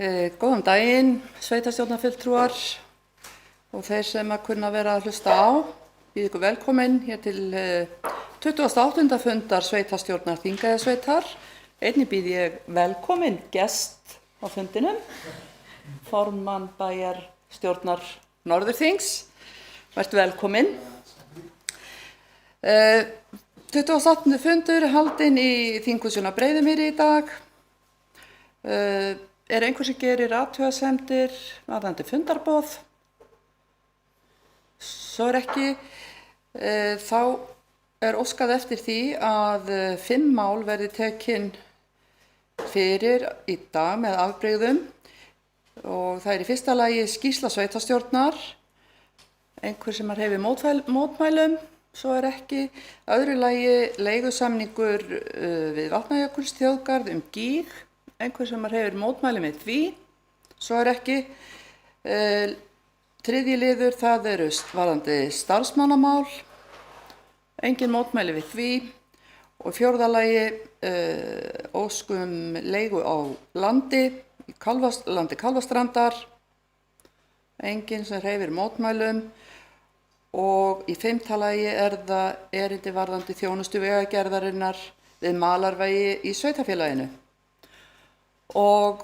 Góðan daginn, sveitarstjórnarfulltrúar og þeir sem að kunna vera að hlusta á. Býð ykkur velkomin hér til 28. fundar sveitarstjórnar Þingeyjarsveitar. Einnig býð ég velkomin gest á fundinum, formann bæjarstjórnar Norðurþings. Vertu velkomin. 28. fundur haldinn í þinghúsinu á Breiðumýri í dag. Einhver sem gerir athugasemdir varðandi fundarboð? Svo ekki. Þá óskað eftir því að 5 mál verði tekin fyrir í dag með afbrigðum og það í fyrsta lagi skýrsla sveitarstjórnar. Einhver sem hreyfir mótmælum? Svo ekki. Öðru lagi leigusamningur við Vatnajökulsþjóðgarð Gíg. Einhver sem hreyfir mótmælum við því? Svo ekki. Þriðji liður, það varðandi starfsmannamál. Engin mótmæli við því. Og fjórða lagi óskum leigu á landi Kálfastrandar. Engin sem hreyfir mótmælum. Og í 5. lagi það erindi varðandi þjónustu vegagerðarinnar við Malarvegi í sveitarfélaginu. Og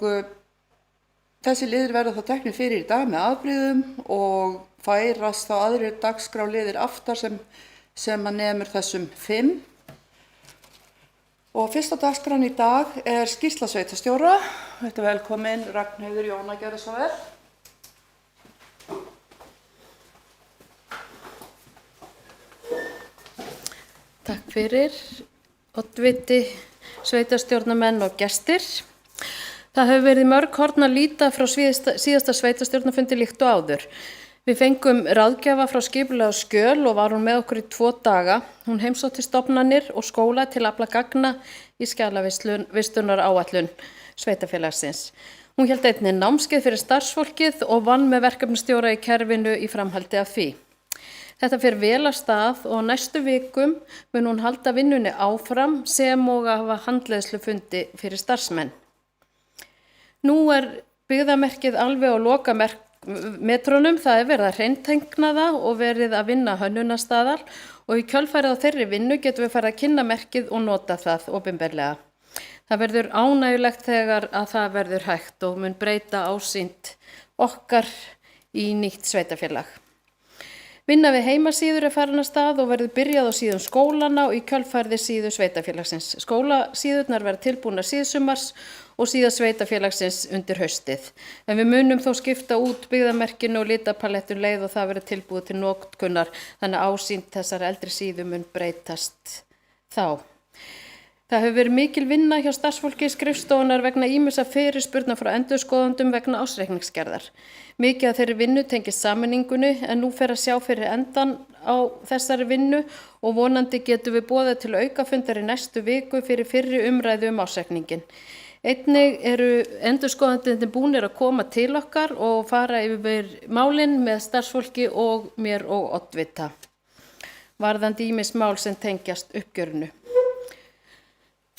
þessi liðir verða þá teknir fyrir í dag með afbrigðum og færast þá aðrir dagskrárliðir aftar sem að nemur þessum 5. Og fyrsta dagskráin í dag skýrsla sveitarstjóra. Þetta velkomin Ragnheiður Jóna, gjörðu svo vel. Takk fyrir, oddviti, sveitarstjórnarmenn og gestir. Það hefur verið mörg horn að líta frá síðasta sveitarstjórnarfundi líkt og áður. Við fengum ráðgjafa frá skipulega Skjöl og var hún með okkur í 2 daga. Hún heimsótti stofnanir og skóla til að afla gagna í skjalavistunar áætlun sveitarfélagsins. Hún hélt einnig námskeið fyrir starfsfólkið og vann með verkefnastjóra í kerfinu í framhaldi af því. Þetta fer vel af stað og næstu vikum mun hún halda vinnunni áfram sem og að hafa handleiðslufundi fyrir starfsmenn. Nú byggðamerkið alveg á lokametrónum, það verið að hreintengna það og verið að vinna hönnunarstaðar og í kjölfarið á þeirri vinnu getum við farið að kynna merkið og nota það opinberlega. Það verður ánægjulegt þegar að það verður hægt og mun breyta ásýnd okkar í nýtt sveitarfélag. Vinna við heimasíður farin af stað og verður byrjað á síðum skólana og í kjölfarið síðu sveitarfélagsins. Skólasíðurnar verða tilbúnar síðsumars og síða sveitarfélagsins undir haustið. En við munum þó skipta út byggðamerkinu og litapalettun leið og það verður tilbúið til notkunar, þannig að ásýnd þessar eldri síðu mun breytast þá. Það hefur verið mikil vinna hjá starfsfólki skrifstofunar vegna ýmissa fyrirspurna frá endurskoðendum vegna ársreikningsgerðar. Mikið af þeirri vinnu tengist sameiningunni en nú fer að sjá fyrir endan á þessari vinnu og vonandi getum við boðað til aukafundar í næstu viku fyrir fyrri umræðu ársreikningin. Einnig endurskoðendurnir búnir að koma til okkar og fara yfir málin með starfsfólki og mér og oddvita. Varðandi ýmis mál sem tengjast uppgjörinu.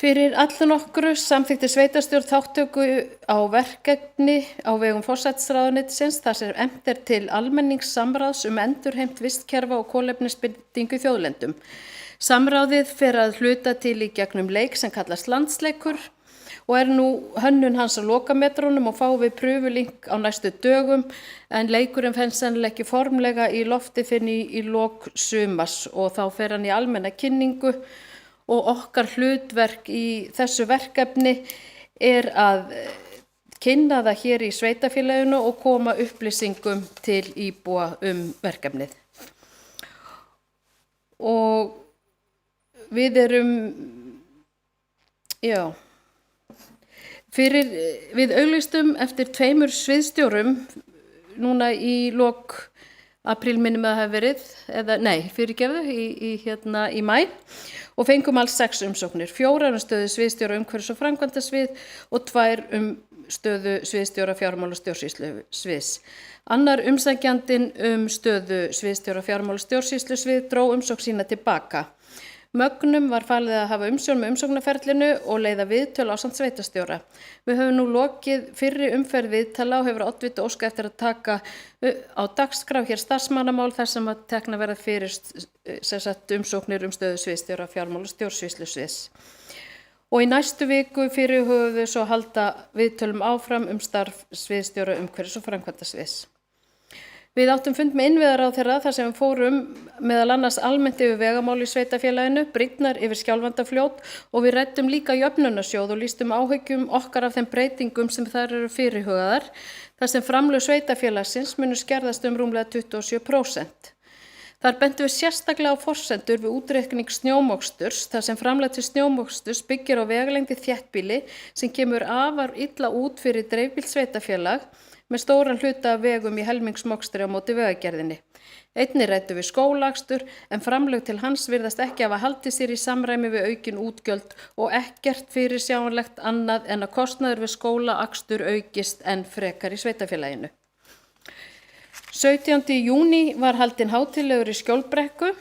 Fyrir allnokkru samþykkti sveitarstjórn þátttöku á verkefni á vegum forsætisráðuneytisins þar sem efnt til almenningssamráðs endurheimt vistkerfa og kolefnisbindingu í þjóðlendum. Samráðið fer að hluta til í gegnum leik sem kallast landsleikur og nú hönnun hans á lokametrónum og fáum við prufulink á næstu dögum en leikurinn fennst sennilega ekki formlega í lofti fyrr í lok sumars og þá fer hann í almenna kynningu. Og okkar hlutverk í þessu verkefni að kynna það hér í sveitarfélaginu og koma upplýsingum til íbúa verkefnið. Og við við auglýstum eftir 2 sviðsstjórum núna í lok apríl minnum að það hafi verið, í maí. Og fengum alls 6 umsóknir, 4 stöðu sviðsstjóra umhverfis- og framkvæmdasvið og 2 stöðu sviðsstjóra fjármála- og stjórnsýslusviðs. Annar umsækjandinn stöðu sviðsstjóra fjármála- og stjórnsýslusvið dró umsókn sína tilbaka. Mögnum var falið að hafa umsjón með umsóknarferlinu og leiða viðtöl ásamt sveitarstjóra. Við höfum nú lokið fyrri umferð viðtala og hefur oddviti óskað eftir að taka á dagskrá hér starfsmannamál þar sem að tekna verða fyrir umsóknir stöðu sviðsstjóra fjármál og stjórnsýslusviðs. Og í næstu viku fyrirhugum við svo halda viðtölum áfram starf sviðsstjóra umhverfis- og framkvæmdasviðs. Við áttum fund með innviðaráðherra þar sem við fórum meðal annars almennt yfir vegamál í sveitarfélaginu, brýrnar yfir Skjálfandafljót og við ræddum líka jöfnunarsjóð og lýstum áhyggjum okkar af þeim breytingum sem þar eru fyrirhugaðar, þar sem framlög sveitarfélagsins munu skerðast rúmlega 27%. Þar bentum við sérstaklega á forsendur við útreikning snjómoksturs, þar sem framlag til snjómoksturs byggir á vegalengdi þéttbýli sem kemur afar illa út fyrir dreifbýlt sveitarfélag með stóran hluta af vegum í helmingsmokstri á móti vegagerðinni. Einnig ræddum við skólaakstur en framlög til hans virðast ekki hafa haldið sér í samræmi við aukin útgjöld og ekkert fyrirsjáanlegt annað en að kostnaður við skólaakstur aukist enn frekar í sveitarfélaginu. 17. júní var haldinn hátíðlegur í Skjólbrekku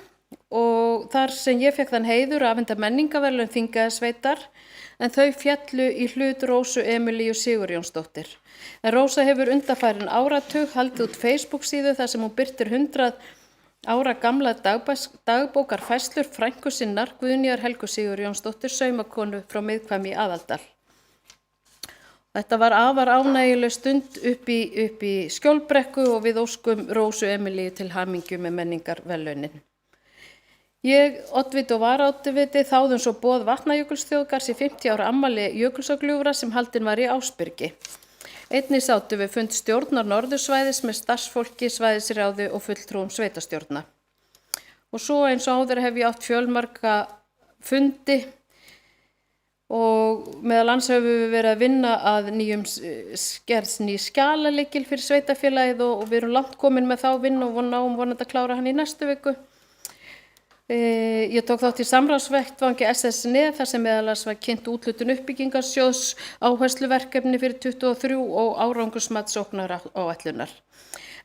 og þar sem ég fekk þann heiður að afhenda menningarverðlaun Þingeyjarsveitar en þau féllu í hlut Rósu Emilíu Sigurjónsdóttir. En Rósa hefur undanfarin áratug haldið út Facebook-síðu þar sem hún birtir 100 ára gamla dagbókarfærslur frænku sinnar Guðnýjar Helgu Sigurjónsdóttir saumakonu frá Miðhvammi í Aðaldal. Þetta var afar ánægjuleg stund upp í Skjólbrekku og við óskum Rósu Emilíu til hamingju með menningarverðlaunin. Ég, oddviti og varaoddviti þáðum svo boð Vatnajökulsþjóðgarðs í 50 ára afmæli Jökulsárgljúfra sem haldinn var í Ásbyrgi. Einnig sátum við fund stjórnar norðursvæðis með starfsfólki, svæðisráði og fulltrúum sveitarstjórna. Og svo eins og áður hef ég átt fjölmarga fundi og meðal annars höfum við verið að vinna að nýjum skjalalykil fyrir sveitarfélagið og við erum langt komin með þá vinnu og náum vonandi að klára hann í næstu viku. Ég tók þátt í samráðsvettvangi SSNE þar sem meðal annars var kynnt úthlutun uppbyggingarsjóðs áhersluverkefni fyrir 23 og árangursmat sóknaráætlunar.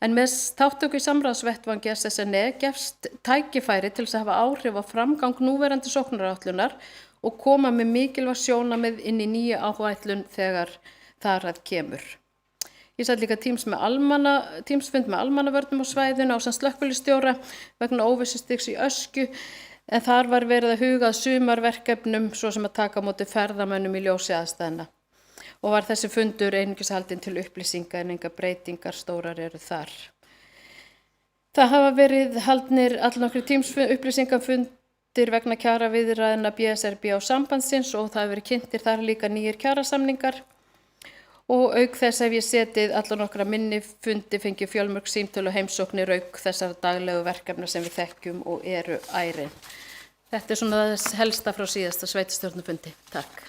En með þátttöku í samráðsvettvangi SSNE gefst tækifæri til þess að hafa áhrif á framgang núverandi sóknaráætlunar og koma með mikilvæg sjónarmið inn í nýja áætlun þegar þar að kemur. Ég sat líka tímsfund með almannavörnum á svæðinu ásamt slökkviliðsstjóra vegna óvissustigs í Öskju en þar var verið að huga að sumarverkefnum svo sem að taka á móti ferðamönnum í ljósi aðstæðna. Og var þessi fundur einungis haldinn til upplýsinga en engar breytingar stórar eru þar. Það hafa verið haldnir allnokkrir upplýsingafundir vegna kjaraviðræðna BSRB á sambandsins og það hafa verið kynntir þar líka nýjir kjarasamningar. Og auk þess hef ég setið allar nokkra minni fundi, fengið fjölmörg símtöl og heimsóknir auk þessar daglegu verkefna sem við þekkjum og eru ærin. Þetta svona þess helsta frá síðasta sveitarstjórnarfundi. Takk.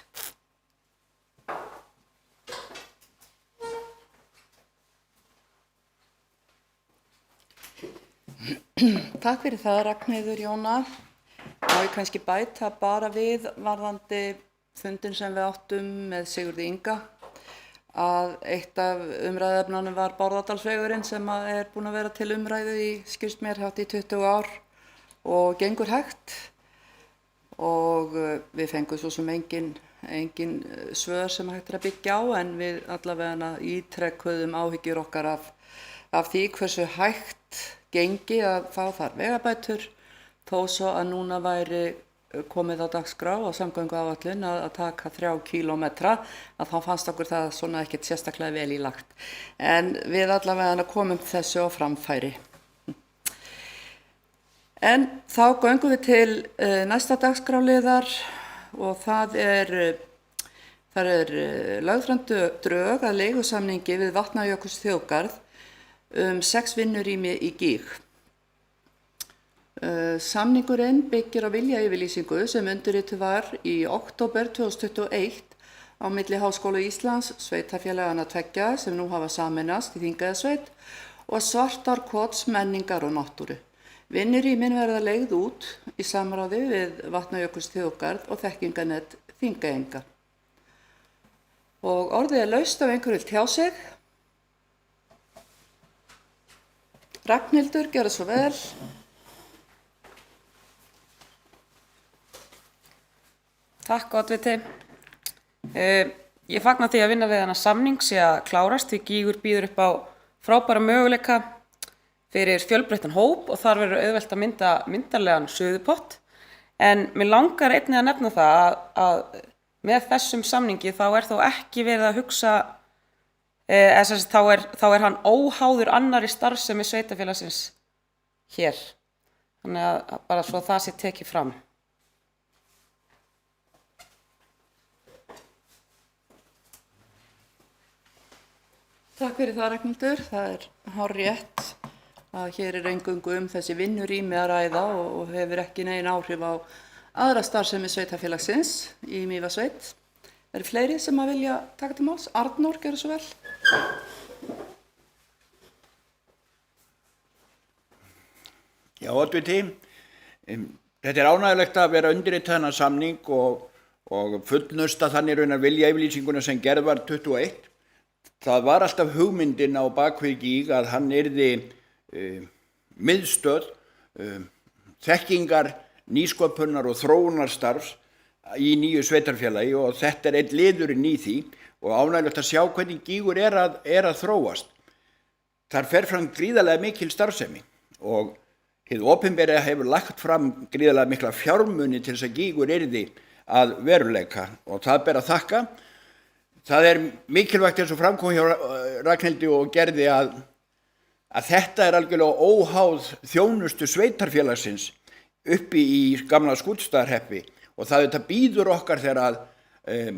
Takk fyrir það, Ragnheiður Jóna. Má ég kannski bæta bara við varðandi fundin sem við áttum með Sigurði Inga að eitt af umræðefnunum var Bárðardalsvegurinn sem er búin að vera til umræðu í skilst mér hátt í 20 ár og gengur hægt og við fengum svo sem engin svör sem hægt er að byggja á en við allavega ítrekkuðum áhyggjur okkar af því hversu hægt gengi að fá þar vegabætur þó svo að núna væri komið á dagskrá á samgönguáætlun að taka 3 kílómetra að þá fannst okkur það svona ekkert sérstaklega vel í lagt. En við allavega komum þessu á framfæri. En þá göngum við til næsta dagskráliðar og það er lögð fram drög að leigusamningi við Vatnajökulsþjóðgarð 6 vinnurými í Gíg. Samningurinn byggir á viljayfirlýsingu sem undirrituð var í október 2021 á milli Háskóla Íslands, sveitarfélaganna 2 sem nú hafa sameinast í Þingeyjarsveit og Svartárkots menningar og náttúru. Vinnurýmin verða leigð út í samráði við Vatnajökulsþjóðgarð og þekkingarnet Þingeyinga. Og orðið er laust af einhverju vill tjá sig. Ragnhildur, gjörðu svo vel. Takk, oddviti. Ég fagna því að vinna við hana samning sé að klárast því Gígur býður upp á frábæra möguleika fyrir fjölbreyttan hóp og þar verður auðvelt að mynda myndarlegan suðupott. En mér langar einnig að nefna það að með þessum samningi þá þó ekki verið að hugsa, þá hann óháður annarri starfsemi sveitarfélagsins hér. Þannig að bara svo það sé tekið fram. Takk fyrir það, Ragnhildur. Það hárrétt að hér eingöngu þessi vinnurými að ræða og hefur ekki negin áhrif á aðra starfsemi sveitarfélagsins í Mývatnssveit. Eru fleiri sem að vilja taka til máls? Arnór, gjörðu svo vel. Já, oddviti, þetta ánægjulegt að vera undirritað þennan samning og fullnusta þannig raunar viljayfirlýsinguna sem gerð var 21. Það var alltaf hugmyndin á bakvið Gíg að hann yrði miðstöð þekkingar, nýsköpunar og þróunarstarfs í nýju sveitarfélagi og þetta einn liðurinn í því og ánægjulegt að sjá hvernig Gígur að þróast. Þar fer fram gríðarlega mikil starfsemi og hið opinbera hefur lagt fram gríðarlega mikla fjármuni til þess að Gígur yrði að veruleika og það ber að þakka. Það mikilvægt eins og framkom hjá Ragnhildi og Gerði að þetta algjörlega óháð þjónustu sveitarfélagsins uppi í gamla Skútustaðahreppi og það býður okkar þegar að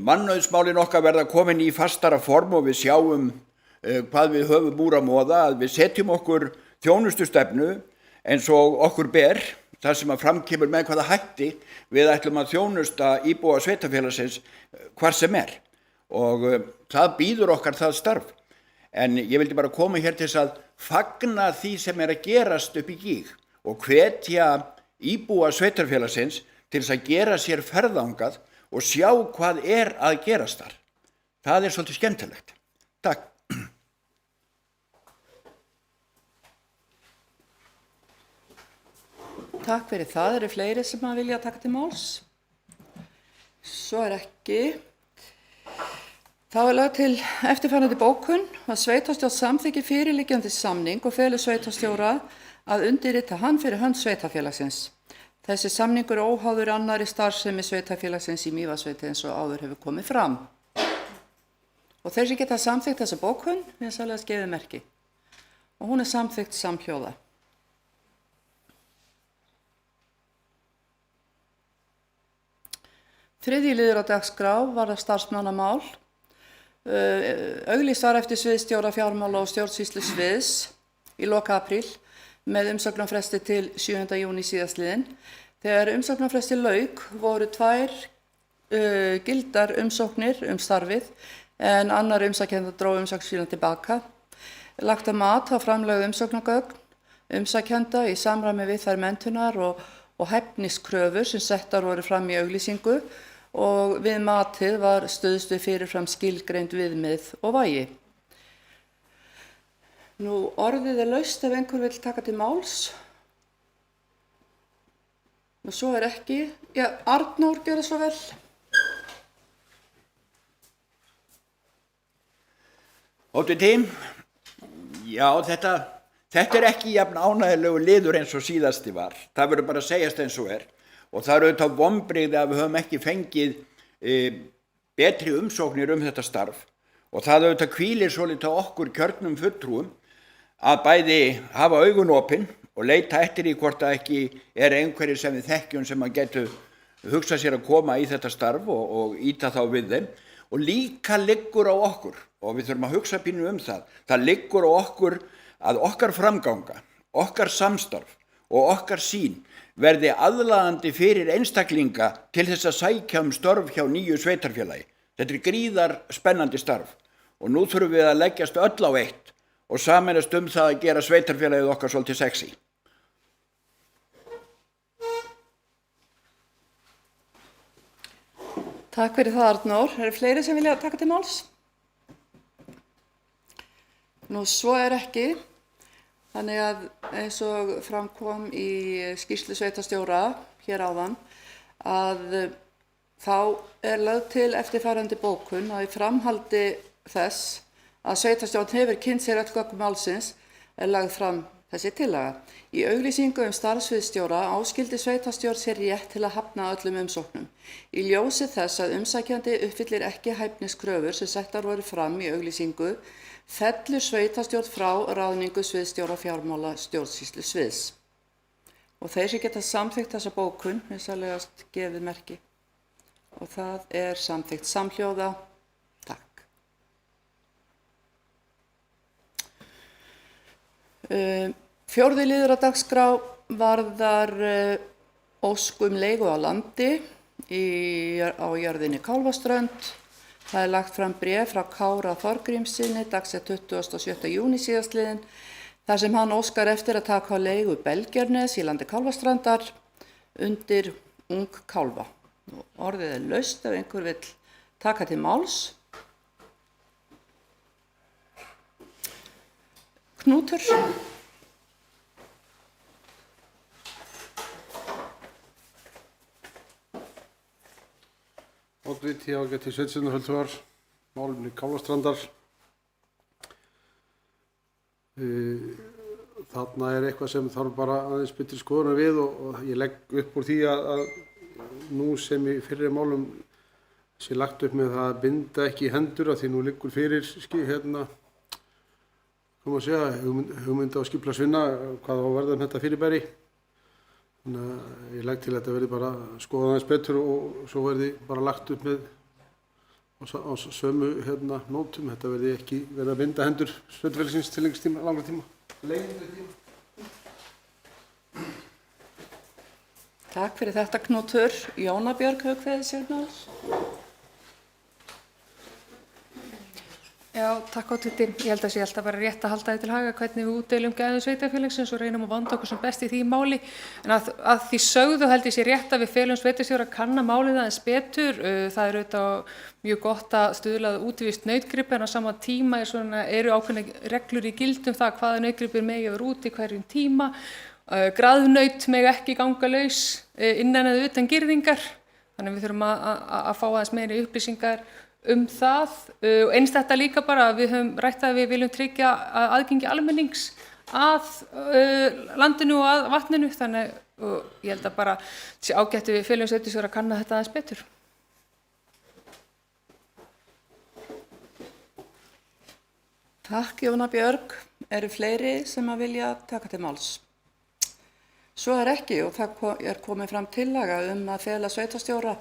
mannauðsmálin okkar verða komin í fastara form og við sjáum hvað við höfum úr að moða, að við setjum okkur þjónustustefnu eins og okkur ber, þar sem að framkemur með hvaða hætti við ætlum að þjónusta íbúa sveitarfélagsins hvar sem og það býður okkar það starf. En ég vildi bara koma hér til þess að fagna því sem að gerast upp í Gíg og hvetja íbúa sveitarfélagsins til þess að gera sér ferðangað og sjá hvað að gerast þar. Það svolítið skemmtilegt. Takk. Takk fyrir það. Eru fleiri sem að vilja taka til máls? Svo ekki. Þá lögð til eftirfarandi bókun að sveitarstjórn samþykki fyrirliggjandi samning og felur sveitarstjóra að undirrita hann fyrir hönd sveitarfélagsins. Þessi samningur óháður annarri starfsemi sveitarfélagsins í Mývatnssveit eins og áður hefur komið fram. Og þeir sem geta samþykkt þessa bókun, vinsamlegast gefið merki. Og hún samþykkt samhljóða. Þriðji liður á dagskrá varðar starfsmannamál. Auglýst var eftir sviðsstjóra fjármála og stjórnsýslu sviðs í lok apríl með umsóknarfresti til 7. júní síðastliðinn. Þegar umsóknarfresti lauk voru 2 gildar umsóknir starfið en annar umsækjandi dró umsókn sína tilbaka. Lagt að mat á framlögð umsóknargögn umsækjanda í samræmi við þær menntunar og hæfniskröfur sem settar voru fram í auglýsingu og við matið var stuðst við fyrirfram skilgreind viðmið og vægi. Nú orðið laust ef einhver vill taka til máls. Og svo ekki. Já, Arnór, gjörðu svo vel. Oddviti, já þetta ekki jafn ánægjulegu liður eins og síðasti var. Það verður bara að segjast eins og og það auðvitað vonbrigði að við höfum ekki fengið betri umsóknir þetta starf og það auðvitað hvílir svolítið á okkur kjörnum fulltrúum að bæði hafa augun opin og leita eftir í hvort að ekki einhverjir sem við þekkjum sem að getu hugsa sér að koma í þetta starf og ýta þá við þeim og líka liggur á okkur og við þurfum að hugsa pínu það. Það liggur á okkur að okkar framganga, okkar samstarf og okkar sýn verði aðlaðandi fyrir einstaklinga til þess að sækja störf hjá nýju sveitarfélagi. Þetta gríðar spennandi starf og nú þurfum við að leggjast öll á eitt og sameinast það að gera sveitarfélagið okkar svolítið sexy. Takk fyrir það, Arnór. Eru fleiri sem vilja taka til máls? Nú, svo ekki. Þannig að eins og framkom í skýrslu sveitarstjóra hér áðan að þá er lögð til eftirfarandi bókun að í framhaldi þess að sveitarstjórn hefur kynnt sér öll gögn málsins er lagð fram þessi tillaga. Í auglýsingu starfsviðsstjóra áskildi sveitarstjórn sér rétt til að hafna öllum umsóknum. Í ljósi þess að umsækjandi uppfyllir ekki hæfniskröfur sem settar voru fram í auglýsingu, fellur sveitarstjórn frá ráðningu sviðsstjóra fjármála stjórnsýslu sviðs. Og þeir sem geta samþykkt þessa bókun, vinsamlegast gefið merki. Og það er samþykkt samhljóða. Takk. Fjórði liður á dagskrá varðar ósk leigu á landi á jörðinni Kálfaströnd. Það er lagt fram bréf frá Kára Þorgrímssyni dagsett 27. júní síðastliðinn þar sem hann óskar eftir að taka á leigu Belgjarnes í landi Kálfastrandar undir ung kálfa. Orðið er laust ef einhver vill taka til máls. Knútur. Oddviti ágæti sveitarstjórnarfulltrúar, málefni Kálfastrandar. Þarna er eitthvað sem þarf bara aðeins betri skoðunar við og ég legg upp úr því að nú sem í fyrri málum sé lagt upp með það að binda ekki í hendur af því nú liggur fyrir hugmynda og skipulagsvinna hvað á að verða þetta fyrirbæri. Þannig að ég legg til að þetta verði bara skoðað aðeins betur og svo verði bara lagt upp með á sömu nótum. Þetta verði ekki verið að binda hendur sveitarfélagsins til lengri tíma, lengri tíma. Takk fyrir þetta Knútur. Jóna Björg hefur kveðið sér máls. Já, takk oddviti. Ég held að sé alltaf bara rétt að halda því til haga hvernig við útdeilum gæðum sveitarfélagsins og reynum að vanda okkur sem best í því máli. En að því sögðu held ég sé rétt að við felum sveitarstjóra að kanna málið aðeins betur. Það er auðvitað mjög gott að stuðla að útivist nautgripi en á sama tíma eru ákveðnar reglur í gildum það hvaða nautgripir megi vera úti hverjum tíma. Graðnaut megi ekki ganga laus innan eða utan girðingar. Þannig við þurfum að fá aðeins meiri upplýsingar það. Eins þetta líka bara að við höfum rætt að við viljum tryggja aðgengi almennings að landinu og að vatninu. Þannig ég held að bara sé ágætt við felum sveitarstjóra að kanna þetta aðeins betur. Takk Jóna Björg. Eru fleiri sem að vilja taka til máls? Svo er ekki og það er komið fram tillaga að fela sveitarstjóra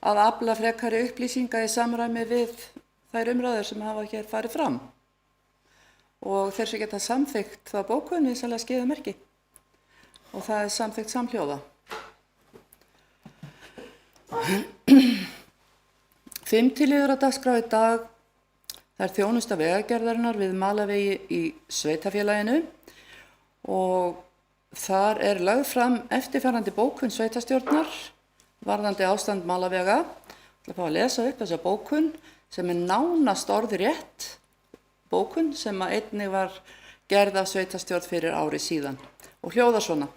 að afla frekari upplýsinga í samræmi við þær umræður sem hafa hér farið fram. Og þeir sem geta samþykkt það bókunni sannlega skeiða merki. Og það er samþykkt samhljóða. 5. liður á dagskrá í dag. Það er þjónusta vegagerðarinnar við malarvegi í sveitarfélaginu og þar er lögð fram eftirfarandi bókun sveitarstjórnar varðandi ástand malarvega. Ég ætla að fá að lesa upp þessa bókun sem er nánast orðrétt bókun sem einnig var gerð af sveitarstjórn fyrir ári síðan og hljóðar svona.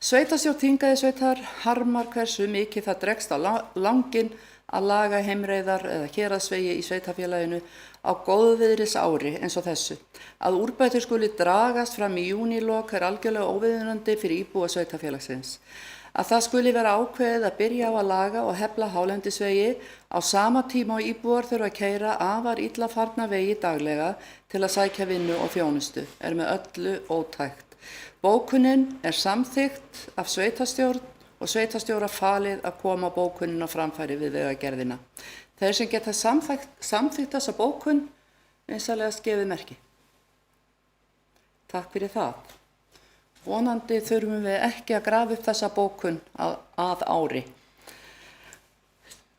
Sveitarstjórn Þingeyjarsveitar harmar hversu mikið það dregst á langinn að laga heimreiðar eða héraðsvegi í sveitarfélaginu á góðviðris ári eins og þessu. Að úrbætur skuli dragast fram í júnílok er algjörlega óviðunandi fyrir íbúa sveitarfélagsins. Að það skuli vera ákveðið að byrja á að laga og hefla hálendisvegi á sama tíma og íbúar þurfa að keyra afar illa farna vegi daglega til að sækja vinnu og þjónustu er með öllu ótækt. Bókunin er samþykkt af sveitarstjórn og sveitarstjóra falið að koma bókunin á framfæri við vegagerðina. Þeir sem geta samþykkt þessa bókun vinsamlega gefið merki. Takk fyrir það. Vonandi þurfum við ekki að grafa upp þessa bókun að ári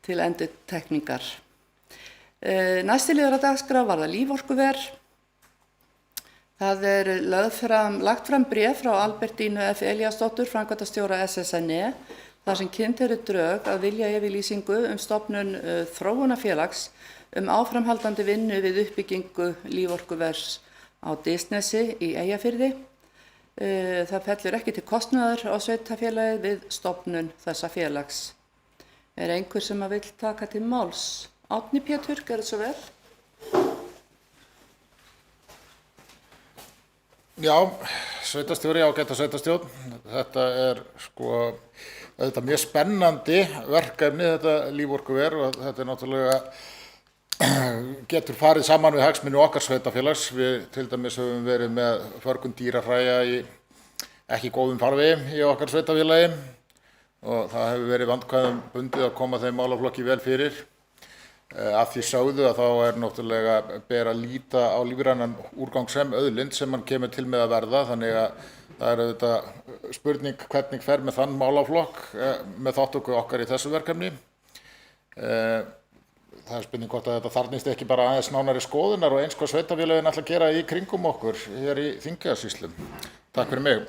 til endurtekningar. Næsti liður á dagskrá var það líforkuver. Það er lagt fram bréf frá Albertínu F. Elíasdóttur, framkvæmdastjóra SSNE, þar sem kynnt eru drög að viljayfirlýsingu stofnun þróunarfélags áframhaldandi vinnu við uppbyggingu líforkuvers á Disnesi í Eyjafirði. Það fellur ekki til kostnaðar á sveitarfélagið við stofnun þessa félags. Er einhver sem að vill taka til máls? Árni Pétur, gerðu svo vel. Já, sveitastjóri, ágæta sveitastjórn. Þetta er þetta mjög spennandi verkefni, þetta líforkuver, og þetta er náttúrulega getur farið saman við hagsmuni okkar sveitafélags. Við til dæmis höfum verið með förgun dýrahræja í ekki góðum farvegi í okkar sveitafélagi og það hefur verið vandkvæðum bundið að koma þeim málaflokki vel fyrir. Að því sögðu að þá er náttúrulega ber að líta á lífrænan úrgang sem auðlind sem hann kemur til með að verða, þannig að það er auðvitað spurning hvernig fer með þann málaflokk með þátttöku okkar í þessu verkefni. Það er spurning hvort að þetta þarfnist ekki bara aðeins nánari skoðunar og eins hvað sveitafélögin ætla að gera í kringum okkur hér í Þingeyjarsýslum. Takk fyrir mig.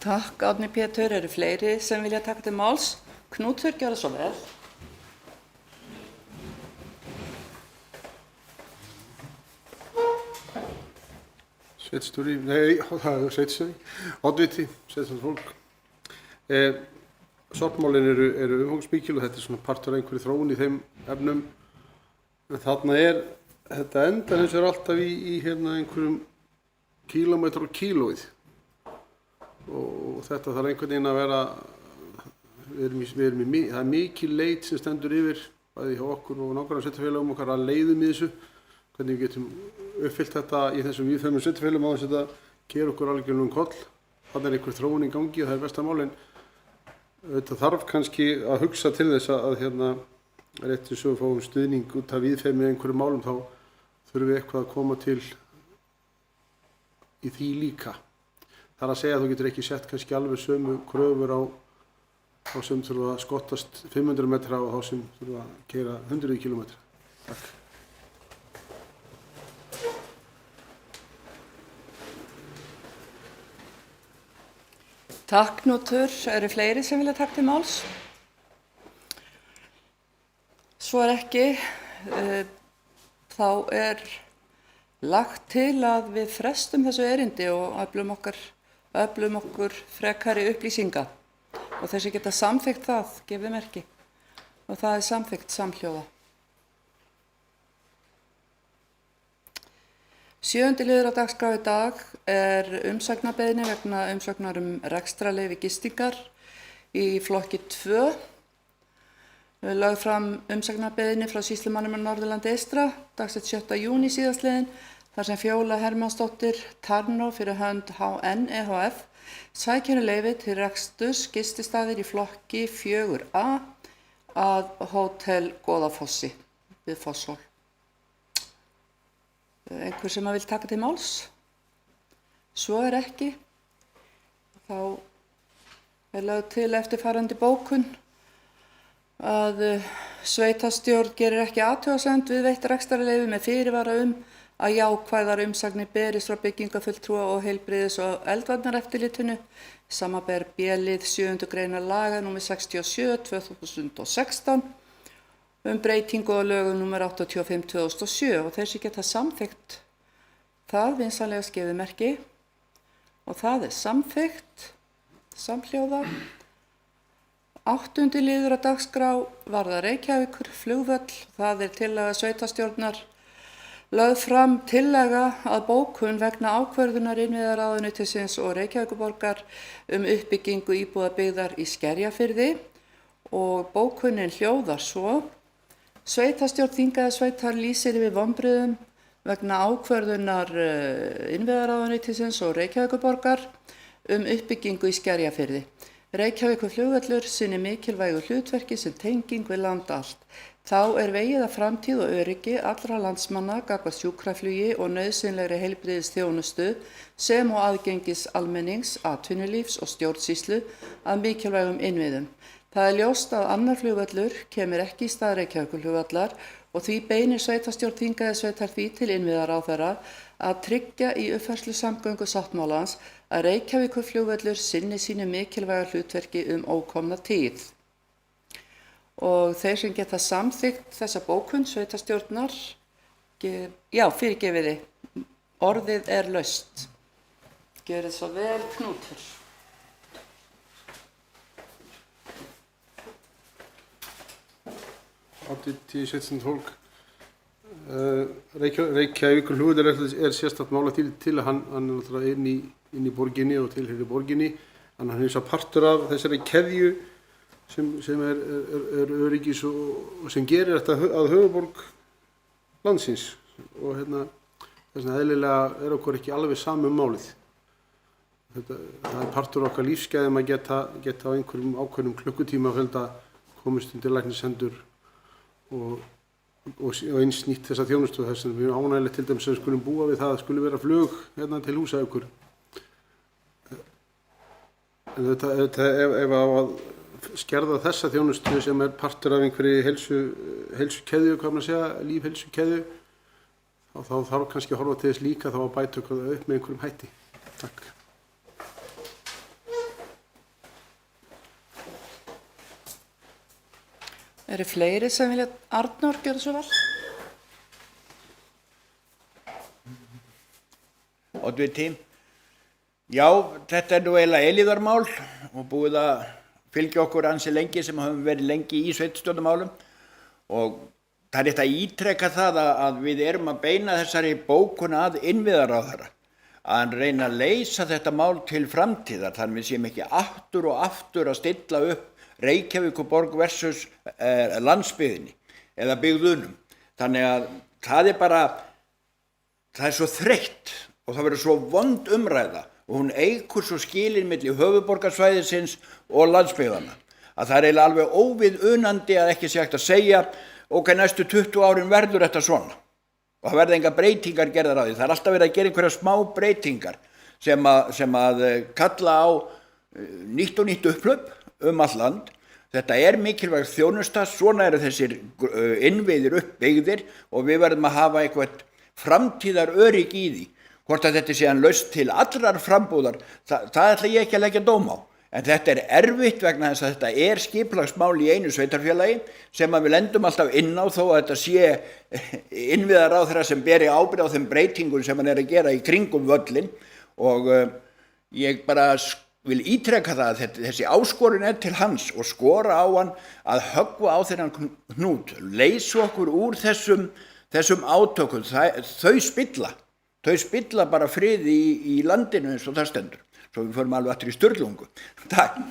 Takk, Árni Pétur. Eru fleiri sem vilja taka til máls? Knútur, gjörðu svo vel. Sveitstjóri, nei, það er sveitstjóri, oddviti, sveitstjórnarfólk. Sorpmálin eru umfangsmikil og þetta er svona partur af einhverju þróun í þeim efnum. En þarna þetta endar eins og alltaf í einhverjum kílómetrar og kílóið. Og þetta þarf einhvern veginn að vera, það er mikil leit sem stendur yfir, bæði hjá okkur og nágrannasveitarfélögum okkar að leiðum í þessu. Hvernig við getum uppfyllt þetta í þessum víðfeðmum sveitarfélögum á þess að þetta gera okkur algjörlega koll. Þarna er einhver þróun í gangi og það er besta mál, en þetta þarf kannski að hugsa til þess að rétt eins og við fáum stuðning út af víðfeðmi einhverjum málum, þá þurfum við eitthvað að koma til í því líka. Það er að segja að þú getur ekki sett kannski alveg sömu kröfur á þá sem þurfa að skottast 500 metra og þá sem þurfa að keyra 100 kilometra. Takk. Takk, Knútur. Eru fleiri sem vilja taka til máls? Svo er ekki. Þá er lagt til að við frestum þessu erindi og öflum okkur frekari upplýsinga og þessi geta samþykkt það, gefið merki, og það er samþykkt samhljóða. 7. liður á dagskrá í dag er umsagnarbeiðni vegna umsagnar rekstrarleyfi gistingar í flokki 2. Lögð fram umsagnarbeiðni frá sýslumanninum á Norðurlandi eystra, dagsett 7. júní síðastliðinn, þar sem Fjóla Hermannsdóttir Tarnó fyrir hönd HN EHF sækir leyfi til reksturs gististaðir í flokki 4A að Hótel Goðafossi við Fosshól. Einhver sem vil taka til máls? Svo er ekki. Þá er lögð til eftirfarandi bókun að sveitarstjórn gerir ekki athugasemd við veitt rekstrarleyfi með fyrirvara að jákvæðar umsagnir berist frá byggingafulltrúa og heilbrigðis- og eldvarnareftirlitinu, samanber B-lið 7. greinar laga nr. 67/2016 breytingu á lögum nr. 85/2007 og þessi geta samþykkt það vinsamlega gefið merki og það er samþykkt samhljóða. 8. liður á dagskrá varðar Reykjavíkur flugvöll. Það er tillaga sveitarstjórnar lögð fram tillaga að bókun vegna ákvörðunar innviðaráðuneytisins og Reykjavíkurborgar uppbyggingu íbúðabyggðar í Skerjafirði og bókunin hljóðar svo: Sveitarstjórn Þingeyjarsveitar lýsir yfir vonbrigðum vegna ákvörðunar innviðaráðuneytisins og Reykjavíkurborgar uppbyggingu í Skerjafirði. Reykjavíkurflugvöllur sinnir mikilvægu hlutverki sem tenging við land allt. Þá er vegið að framtíð og öryggi allra landsmanna gagnvart sjúkraflugi og nauðsynlegri heilbrigðisþjónustu sem og aðgengis almennings, atvinnulífs og stjórnsýslu að mikilvægum innviðum. Það er ljóst að annar flugvöllur kemur ekki í stað Reykjavíkurflugvallar og því beinir sveitarstjórn Þingeyjarsveitar því til innviðaráðherra að tryggja í uppfærslusamgöngu sáttmálans að Reykjavíkurflugvöllur sinni sínu mikilvæga hlutverki ókomna tíð. Og þeir sem geta samþykkt þessa bókun sveitarstjórnar, fyrirgefiði, orðið er laust. Gjörið svo vel, Knútur. Oddviti Sveitarstjórnar fólk. Reykjavíkurflugvöllur er sérstakt mála til að hann er náttúrulega inn í borginni og tilheyrir borginni. Hann er eins og partur af þessari keðju sem er öryggis og sem gerir þetta að höfuðborg landsins. Og þess vegna eðlilega okkur ekki alveg sama málið. Það er partur okkar lífsgæðum að geta á einhverjum ákveðnum klukkutímafjölda komist undir læknishendur og eins nýtt þessa þjónustu. Þess vegna er mjög ánægilegt til dæmis að við skulum búa við það að skuli vera flug til Húsavíkur. En ef að skerða þessa þjónustu sem er partur af einhverju heilsukeðju, hvað maður segja, lífheilsukeðju, þá þarf kannski að horfa til þess líka þá að bæta okkur upp með einhverjum hætti. Takk. Eru fleiri sem vilja Arnór gera svo vel? Oddviti, já, þetta er nú eiginlega eilífðarmál og búið að fylgja okkur ansi lengi sem höfum verið lengi í sveitarstjórnarmálum og það er eitt að ítreka það að við erum að beina þessari bókun að innviðaráðherra að hann reyna að leysa þetta mál til framtíðar þannig við séum ekki aftur og aftur að stilla upp Reykjavíkurborg versus landsbyggðinni eða byggðunum. Þannig að það er svo þreytt og það verður svo vond umræða og hún eykur svo skilin milli höfuðborgarsvæðisins og landsbyggðanna að það er eiginlega alveg óviðunandi að ekki sé hægt að segja ok, næstu 20 árin verður þetta svona og það verða engar breytingar gerðar á því. Það er alltaf verið að gera einhverja smá breytingar sem að kalla á nýtt og nýtt upplöp all land. Þetta er mikilvæg þjónusta, svona eru þessir innviðir uppbyggðir og við verðum að hafa eitthvað framtíðar öryggi í því. Hvort að þetta sé hann laust til allrar frambúðar, það ætla ég ekki að leggja dóm á. En þetta er erfitt vegna þess að þetta er skipulagsmál í einu sveitarfélagi sem að við lendum alltaf inn á þó að þetta sé innviðaráðherra sem beri ábyrgð á þeim breytingum sem hann er að gera í kringum völlin og ég bara vil ítreka það að þessi áskorun er til hans og skora á hann að höggva á þennan hnút, leysa okkur úr þessum átökum, þau spilla bara friði í landinu eins og það stendur, svo við förum alveg aftur í Sturlungu. Takk.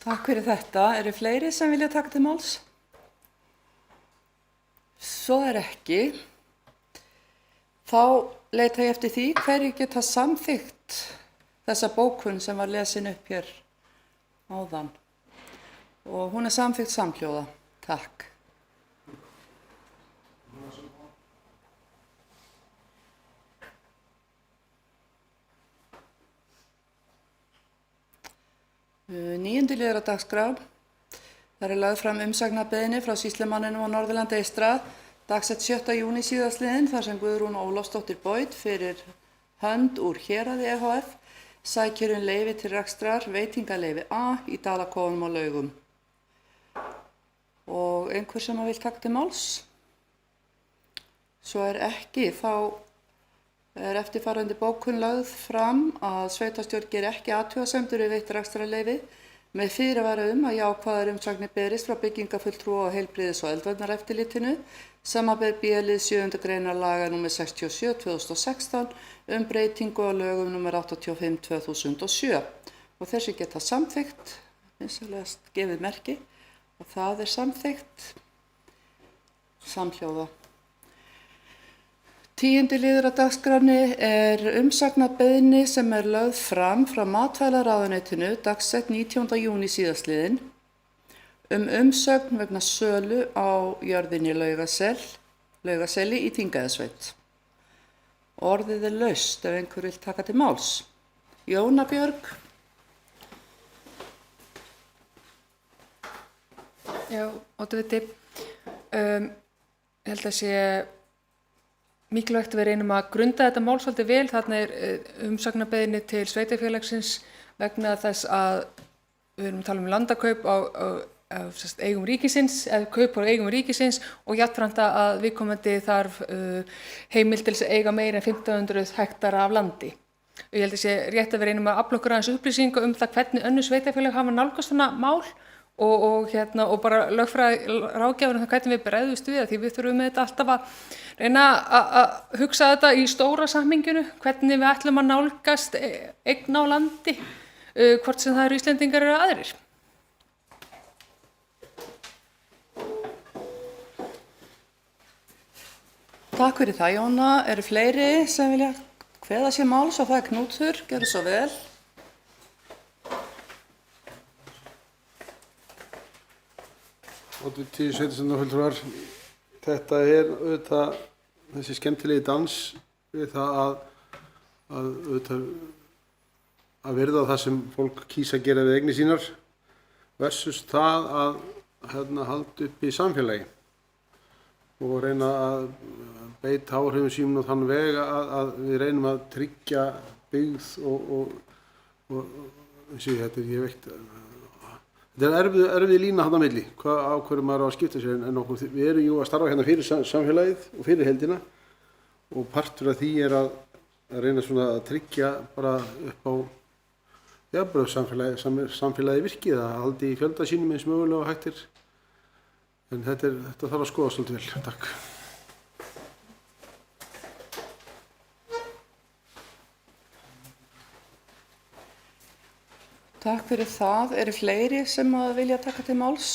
Takk fyrir þetta. Eru fleiri sem vilja taka til máls? Svo er ekki. Þá leita ég eftir því hverju geta samþykkt þessa bókun sem var lesin upp hér áðan. Og hún er samþykkt samhljóða. Takk. Níundi liður á dagskrá. Það er lögð fram umsagnarbeiðni frá sýslumanninum á Norðurlandi eystra dagsett 7. júní síðastliðinn þar sem Guðrún Ólafsdóttir Boyd fyrir hönd úr Héraði EHF sækir leyfi til rekstrar veitingaleyfi A í Dalakofunum á Laugum. Og einhver sem vil taka til máls? Svo er ekki, þá er eftirfarandi bókun lögð fram að sveitarstjórn geri ekki athugasemdir við veitt rekstrarleyfi með fyrirvara að jákvæðar umsagnir berist frá byggingafulltrúa og heilbrigðis- og eldvarnareftirlitinu samanber B-lið 7. greinar laga nr. 67/2016 breytingu á lögum nr. 85/2007 og þessi geta samþykkt, vinsamlegast gefið merki og það er samþykkt samhljóða. 10. liður á dagskránni er umsagnarbeiðni sem er lögð fram frá Matvælaráðuneytinu dagsett 19. júní síðastliðinn umsögn vegna sölu á jörðinni Laugaseli í Þingeyjarsveit. Orðið er laust ef einhver vil taka til máls. Jóna Björg. Já, oddviti, ég held að sé mikilvægt að við reynum að grunda þetta mál svolítið vel. Þarna er umsagnarbeiðni til sveitarfélagsins vegna þess að við erum að tala landakaup á eigum ríkisins, eða kaupar á eigum ríkisins og jafnframt að viðkomandi þarf heimild til þess að eiga meira en 1500 hektara af landi. Og ég held að sé rétt að við reynum að afla okkur aðeins upplýsinga það hvernig önnur sveitarfélög hafa nálgast svona mál og bara lögfræði ráðgjafur hvernig við bregðumst við því við þurfum með þetta alltaf að reyna að hugsa þetta í stóra samhenginu, hvernig við ætlum að nálgast eign á landi, hvort sem það eru Íslendingar eða aðrir. Takk fyrir það, Jóna. Eru fleiri sem vilja kveða sér máls og það er Knútur, gjörðu svo vel. Oddviti sveitarstjórnarfulltrúar, þetta er auðvitað þessi skemmtilegi dans við það að virða það sem fólk kýsa að gera við eignir sínar versus það að halda upp í samfélagi og reyna að beita áhrifum sínum á þann veg að við reynum að tryggja byggð og eins og þetta ég veit þetta er erfið lína þarna á milli á hverju maður á að skipta sér en við erum jú að starfa hérna fyrir samfélagið og fyrir heildina og partur af því er að reyna svona að tryggja bara upp á bara samfélagi virkið að haldi í fjölda sínum eins mögulega og hægt en þetta þarf að skoða svolítið vel. Takk. Takk fyrir það. Eru fleiri sem að vilja taka til máls?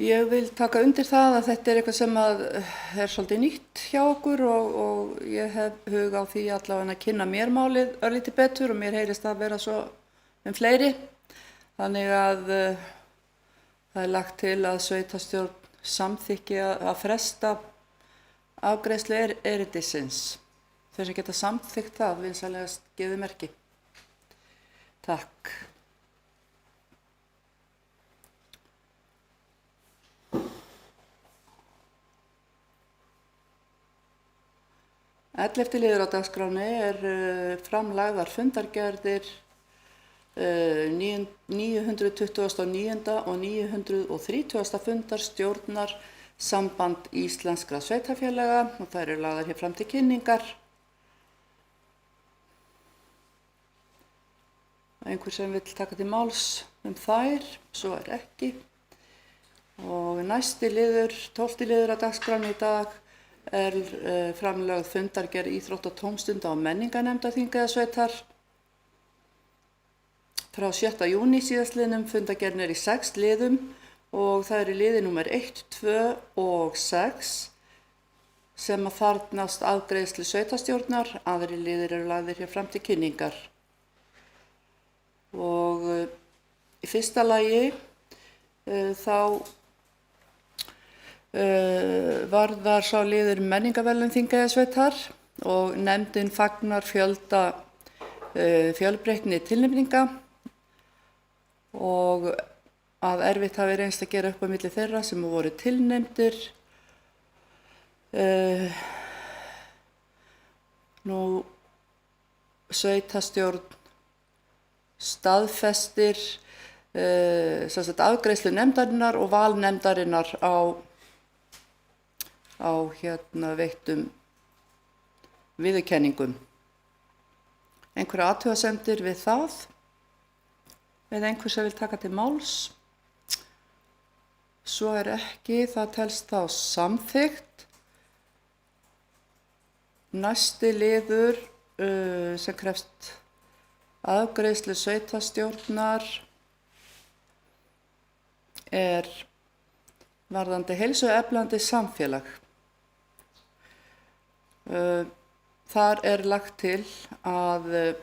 Ég vil taka undir það að þetta er eitthvað sem er svolítið nýtt hjá okkur og ég hef hug á því allavega að kynna mér málið örlítið betur og mér heyrist að vera svo fleiri. Þannig að það er lagt til að sveitarstjórn samþykki að fresta afgreiðslu erindisins. Þeir sem geta samþykkt það vinsamlegast gefið merki. Takk. Ellefti liður á dagskránni framlagðar fundargerðir 929. og 930. fundar stjórnar Samband Íslenskra sveitarfélaga og þær eru lagðar hér fram til kynningar. Einhver sem vill taka til máls þær, svo er ekki. Og næsti liður, 12. liður á dagskránni í dag framlögð fundargerð íþrótta- og tómstunda og menningarnefndar Þingeyjarsveitar. Frá 7. júní síðastliðnum fundargerðin í 6 liðum og það eru liði númer 1, 2 og 6 sem að þarfnast afgreiðslu sveitarstjórnar, aðrir liðir eru lagðir hér fram til kynningar. Og í fyrsta lagi þá varðar sá liður menningarverðlaun Þingeyjarsveitar og nefndin fagnar fjölbreytni tilnefninga og að erfitt hafi reynst að gera upp á milli þeirra sem voru tilnefndir. Sveitarstjórn staðfestir afgreiðslu nefndarinnar og val nefndarinnar á veittum viðurkenningum. Einhverja athugasemdir við það? Eða einhver sem vil taka til máls? Svo er ekki, það telst þá samþykkt. Næsti liður sem krefst afgreiðslu sveitarstjórnar varðandi heilsueflandi samfélag. Þar lagt til að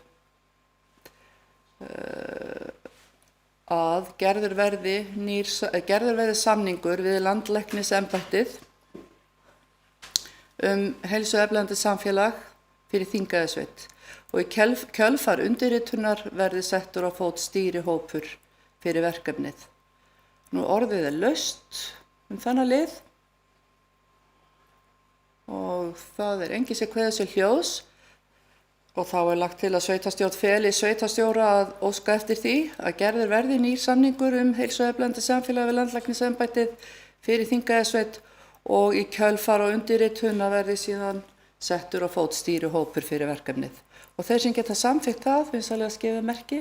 gerður verði samningur við landlæknisembættið heilsueflandi samfélag fyrir Þingeyjarsveit og í kjölfar undirritunar verði settur á fót stýrihópur fyrir verkefnið. Nú orðið laust þennan lið og það enginn sem kveður sér hljóðs Og þá er lagt til að sveitarstjórn feli sveitarstjóra að óska eftir því að gerður verði nýr samningur heilsueflandi samfélag við landlæknisembættið fyrir Þingeyjarsveit og í kjölfar og undirritun verði síðan settur á fót stýrihópur fyrir verkefnið. Og þeir sem geta samþykkt það, vinsamlega skrifa merki,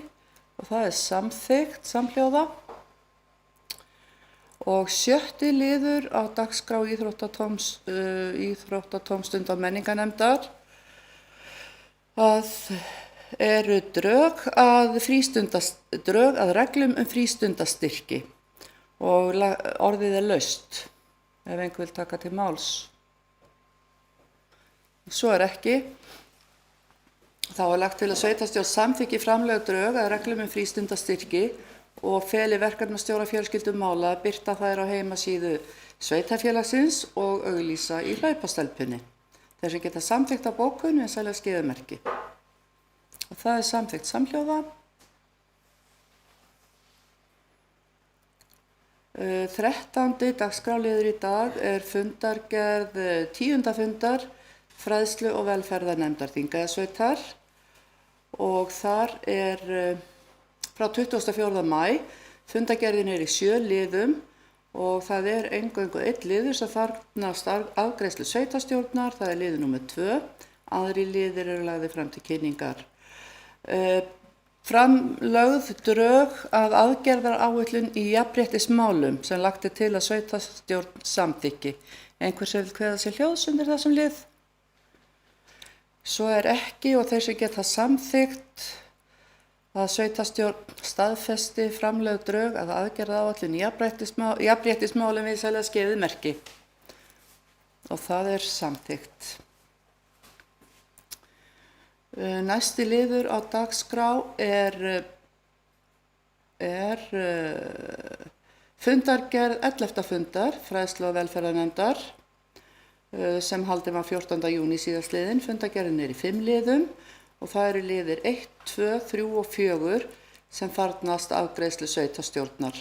og það er samþykkt samhljóða. Og 7. liður á dagskrá íþróttatómstunda menningarnefndar að eru drög að reglum frístundastyrki og orðið er laust ef einhver vil taka til máls. Svo er ekki. Þá er lagt til að sveitarstjórn samþykki framlög drög að reglum frístundastyrki og feli verkefnastjóra fjölskyldumála að birta þær á heimasíðu sveitarfélagsins og auglýsa í hlaupastelpunni. Þeir sem geta samþykkt á bókun vinsamlega skrifa merki. Og það er samþykkt samhljóða. 13. dagskráliður í dag er fundargerð 10. fundar fræðslu- og velferðarnefndar Þingeyjarsveitar og þar er frá 24. maí. Fundargerðin er í 7 liðum og það er eingöngu 1 liður sem þarfnast afgreiðslu sveitarstjórnar, það er liður númer 2. Aðri liðir eru lagðir fram til kynningar. Framlögð drög að aðgerðaráætlun í jafnréttismálum sem lagt er til að sveitarstjórn samþykki. Einhver sem vil kveða sér hljóðs undir þessum lið? Svo er ekki og þeir sem geta samþykkt að sveitarstjórn staðfesti framlögð drög að aðgerðaráætlun í jafnréttismálum vinsamlega skrifa merki. Og það er samþykkt. Næsti liður á dagskrá er fundargerð 11. fundar fræðslu- og velferðarnefndar sem haldin var 14. júní síðastliðinn. Fundargerðin er í 5 liðum og það eru liðir 1, 2, 3 og 4 sem þarfnast afgreiðslu sveitarstjórnar.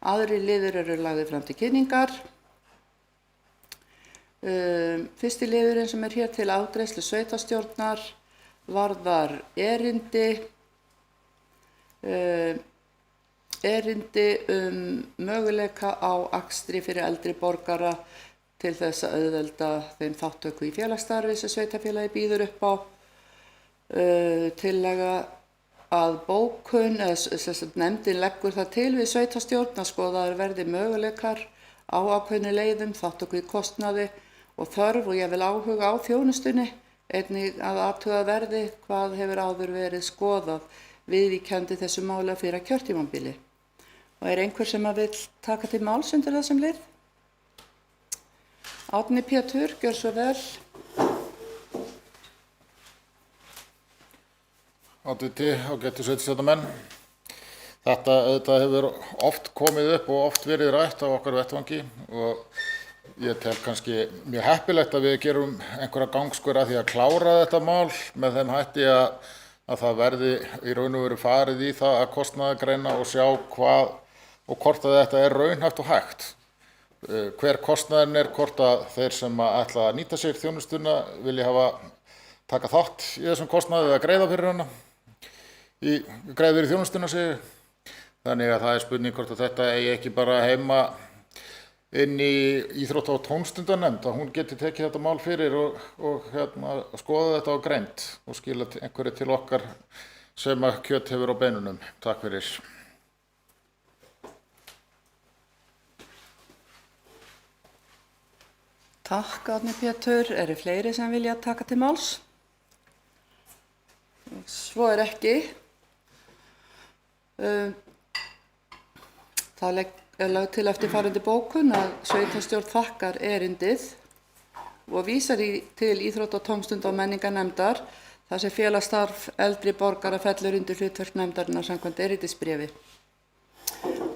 Aðri liðir eru lagðir fram til kynningar. Fyrsti liðurinn sem er hér til afgreiðslu sveitarstjórnar varðar erindi möguleika á akstri fyrir eldri borgara til þess að auðvelda þeim þátttöku í félagsstarfi sem sveitarfélagi býður upp á. Tillaga að bókun, nefndin leggur það til við sveitarstjórn að skoðaðir verði möguleikar á ákveðnu leiðum, þátttöku í kostnaði og þörf og jafnvel áhuga á þjónustunni. Einnig að athuga verði hvað hefur áður verið skoðað viðvíkjandi þessu máli á fyrra kjörtímabili. Og er einhver sem vil taka til máls undir þessum lið? Árni Pétur, gjör svo vel. Oddviti, ágætu sveitarstjórnarmenn. Þetta auðvitað hefur oft komið upp og oft verið rætt á okkar vettvangi og ég tel kannski mjög heppilegt að við gerum einhverja gangskur að því að klára þetta mál með þeim hætti að það verði í raun og veru farið í það að kostnaðargreina og sjá hvað og hvort að þetta er raunhæft og hægt. Hver kostnaðurinn er, hvort að þeir sem ætla að nýta sér þjónustuna vilja taka þátt í þessum kostnaði eða greiða fyrir hana, greiða fyrir þjónustuna sig. Þannig að það er spurning hvort að þetta eigi ekki bara heima inn í íþrótta- og tómstundanefnd, að hún geti tekið þetta mál fyrir og skoða þetta á greind og skila einhverju til okkar sem að kjöt hefur á beinunum. Takk fyrir. Takk, Árni Pétur. Eru fleiri sem vilja taka til máls? Svo er ekki. Það er lögð til eftirfarandi bókun að sveitarstjórn þakkar erindið og vísar til íþrótta- og tómstunda- og menningarnefndar þar sem félagsstarf eldri borgara fellur undir hlutverk nefndarinnar samkvæmt erindisbréfi.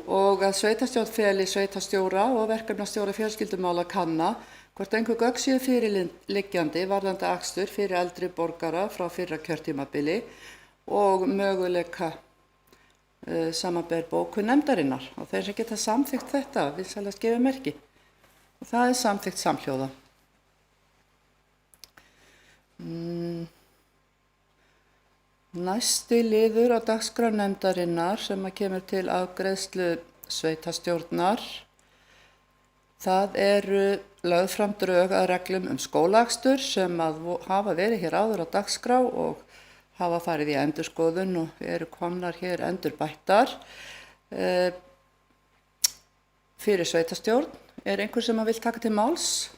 Og að sveitarstjórn feli sveitarstjóra og verkefnastjóra fjölskyldumála kanna hvort einhver gögn séu fyrirliggjandi varðandi akstur fyrir eldri borgara frá fyrra kjörtímabili og möguleika samanber bókun nefndarinnar. Og þeir sem geta samþykkt þetta vinsamlega skrifa merki. Og það er samþykkt samhljóða. Næsti liður á dagskrá nefndarinnar sem að kemur til afgreiðslu sveitarstjórnar. Það eru lögð fram drög að reglum skólaakstur sem að hafa verið hér áður á dagskrá og hafa farið í endurskoðun og eru komnar hér endurbættar fyrir sveitarstjórn. Er einhver sem að vill taka til máls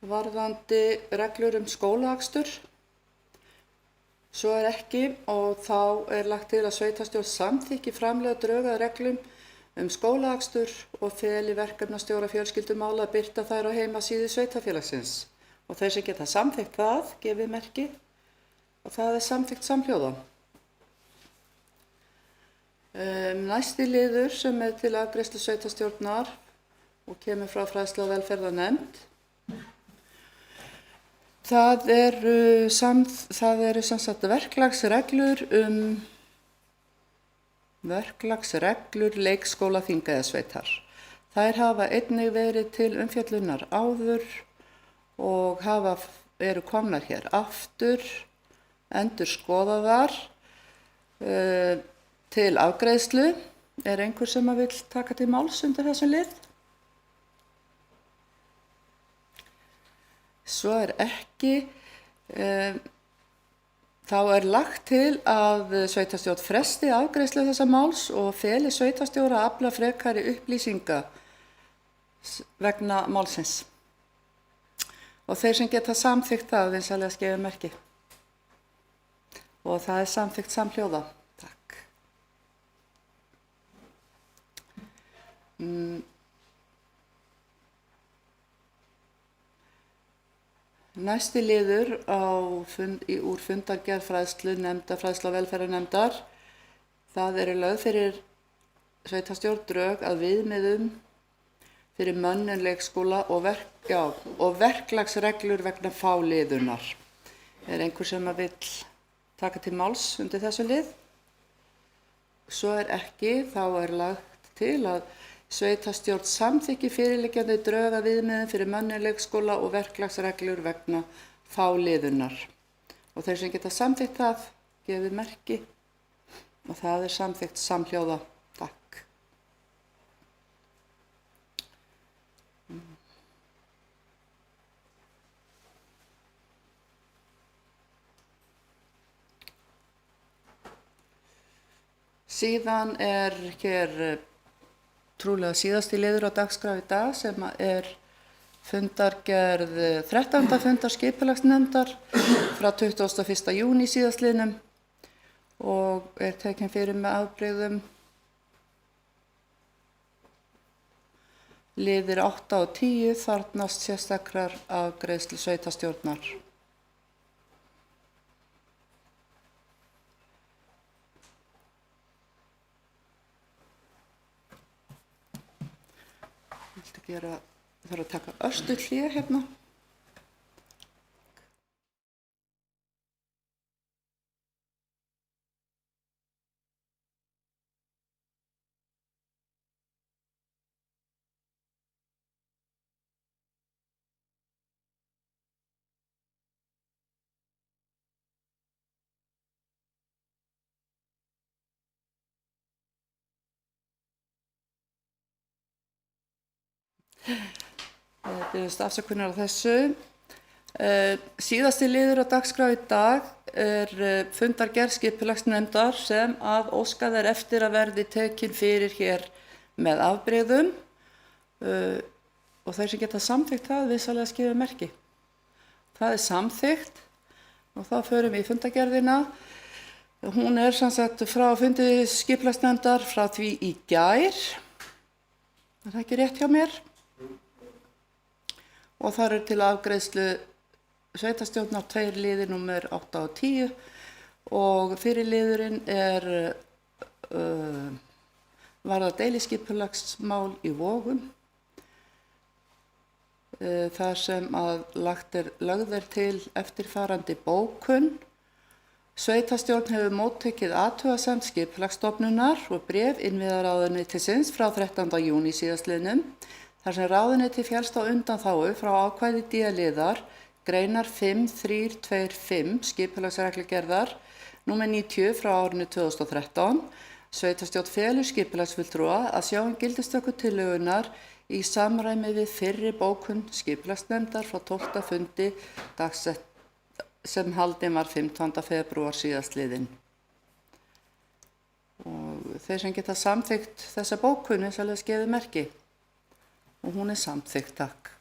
varðandi reglur skólaakstur? Svo er ekki og þá er lagt til að sveitarstjórn samþykki framlega drög að reglum skólaakstur og feli verkefnastjóra fjölskyldumála að birta þær á heimasíðu sveitarfélagsins. Og þeir sem geta samþykkt það, gefið merki og það er samþykkt samhljóða. Næsti liður sem er til afgreiðslu sveitarstjórnar og kemur frá fræðslu- og velferðarnefnd. Það eru sem sagt verklagsreglur leikskólaþinga eða sveitar. Þær hafa einnig verið til umfjöllunar áður og eru komnar hér aftur, endurskoðaðar til afgreiðslu. Er einhver sem að vill taka til máls undir þessum lið? Svo er ekki. Þá er lagt til að sveitarstjórn fresti afgreiðslu þessa máls og feli sveitarstjóra að afla frekari upplýsinga vegna málsins. Og þeir sem geta samþykkt það vinsamlegast gefa merki. Og það er samþykkt samhljóða. Takk. Næsti liður úr fundargerð fræðslu- og velferðarnefndar. Það eru lögð fyrir sveitarstjórn drög að viðmiðum fyrir mönnun leikskóla og verklagsreglur vegna fáliðunar. Er einhver sem að vill taka til máls undir þessu lið? Svo er ekki, þá er lagt til að sveitarstjórn samþykki fyrirliggjandi drög að viðmiðum fyrir mönnun leikskóla og verklagsreglur vegna fáliðunar. Og þeir sem geta samþykkt það, gefið merki og það er samþykkt samhljóða. Takk. Síðan er hér trúlega síðasti liður á dagskrá í dag sem er fundargerð 13. fundar skipulagsnefndar frá 21. júní síðastliðnum og er tekin fyrir með afbrigðum. Liðir 8 og 10 þarfnast sérstakrar afgreiðslu sveitarstjórnar. Þarf að taka örstutt hlé hérna. Biðjumst afsökunar á þessu. Síðasti liður á dagskrá í dag er fundargerð skipulagsnefndar sem að óskað er eftir að verði tekin fyrir hér með afbrigðum og þeir sem geta samþykkt það vinsamlega gefa merki. Það er samþykkt og þá förum við í fundargerðina. Hún er sem sagt frá fundi skipulagsnefndar frá því í gær. Er það ekki rétt hjá mér? Og þar er til afgreiðslu sveitarstjórnar 2 liðir númer 8 og 10 og fyrir liðurinn er varðar deiliskipulagsmál í Vogum þar sem að lögð er til eftirfarandi bókun. Sveitarstjórn hefur móttekið athugasemd skipulagsstofnunar og bréf innviðaráðuneytisins frá 13. júní síðastliðnum þar sem ráðuneyti féllst á undanþágu frá ákvæði D-liðar greinar 5.3.2.5 skipulagsreglugerðar númer 90 frá árinu 2013. Sveitarstjórn felur skipulagsfulltrúa að sjá gildistöku tillögunnar í samræmi við fyrri bókun skipulagsnefndar frá 12. fundi dagsett sem haldinn var 15. febrúar síðastliðinn. Og þeir sem geta samþykkt þessa bókun er sérlega gefið merki. Og hún er samþykkt, takk.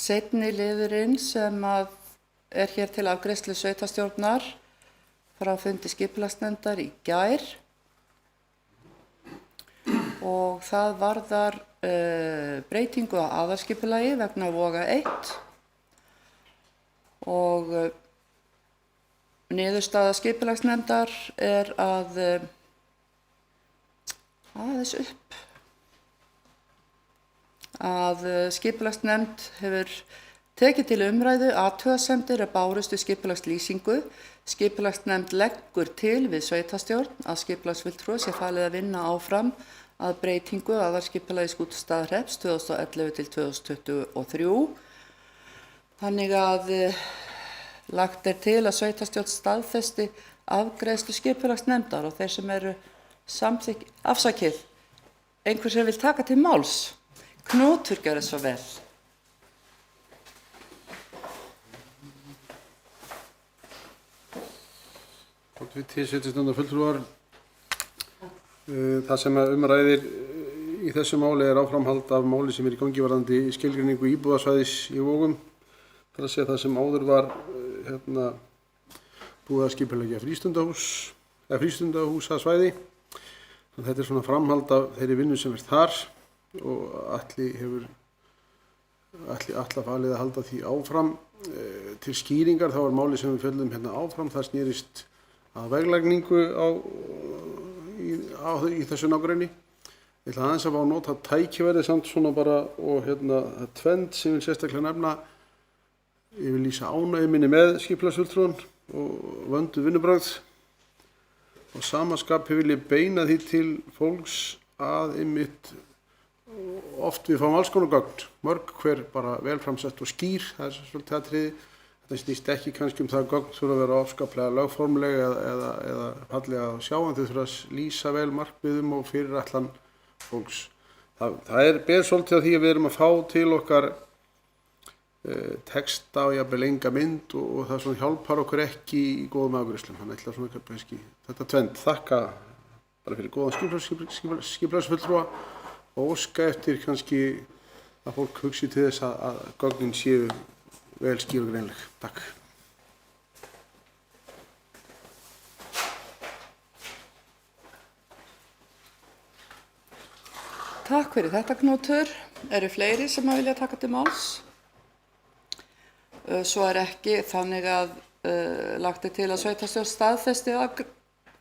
Seinni liðurinn sem er hér til afgreiðslu sveitarstjórnar frá fundi skipulagsnefndar í gær og það varðar breytingu á aðalskipulagi vegna Voga 1 og niðurstaða skipulagsnefndar er að skipulagsnefnd hefur tekið til umræðu athugasemdir bárust við skipulagslýsingu. Skipulagsnefnd leggur til við sveitarstjórn að skipulagsfulltrúa sé falið að vinna áfram að breytingu aðalskipulagi Skútustaðahrepps 2011 til 2023. Þannig að lagt er til að sveitarstjórn staðfesti afgreiðslu skipulagsnefndar og þeir sem eru afsakið. Einhver sem vil taka til máls. Knútur gjörðu svo vel. Oddviti, sveitarstjórnarfulltrúar. Það sem ræðir í þessu máli er áframhald af máli sem er í gangi varðandi skilgreiningu íbúðasvæðis í Vogum. Það er að segja það sem áður var búið að skipuleggja frístundahúsasvæði. Þetta er svona framhald af þeirri vinnu sem er þar og Atli falið að halda því áfram. Til skýringar þá er máli sem við fjöllum hérna áfram. Það snýrist að veglagningu í þessu nágrenni. Ég ætla aðeins að fá að nota tækifærið samt svona bara og það tvennt sem vil sérstaklega nefna. Ég vil lýsa ánægju minni með skipulagsfulltrúan og vönduð vinnubragð. Og samaskapi vil ég beina því til fólks að einmitt oft við fáum alls konar gögn, mörg hver bara velframsett og skýr, það er svolítið atriði. Þetta snýst ekki kannski það gögn þurfa að vera afskaplega lögformlega eða fallega að sjá, en þau þurfa að lýsa vel markmiðum og fyrirætlan fólks. Það ber svolítið að því að við erum að fá til okkar texta og jafnvel enga mynd og það svona hjálpar okkur ekki í góðum afgreiðslum. Þannig ætla svona kannski þetta tvennt þakka bara fyrir góðan skipulagsfulltrúa og óska eftir kannski að fólk hugsi til þess að gögnin séu vel skýr og greinleg. Takk. Takk fyrir þetta, Knútur. Eru fleiri sem vilja taka til máls? Svo er ekki, þannig að lagt er til að sveitarstjórn staðfesti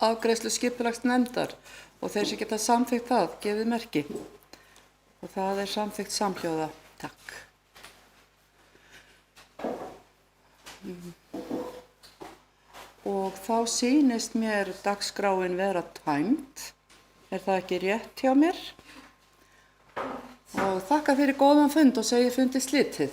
afgreiðslu skipulagsnefndar og þeir sem geta samþykkt það, gefið merki. Og það er samþykkt samhljóða. Takk. Og þá sýnist mér dagskráin vera tæmd. Er það ekki rétt hjá mér? Og þakka fyrir góðan fund og segi fundi slitið.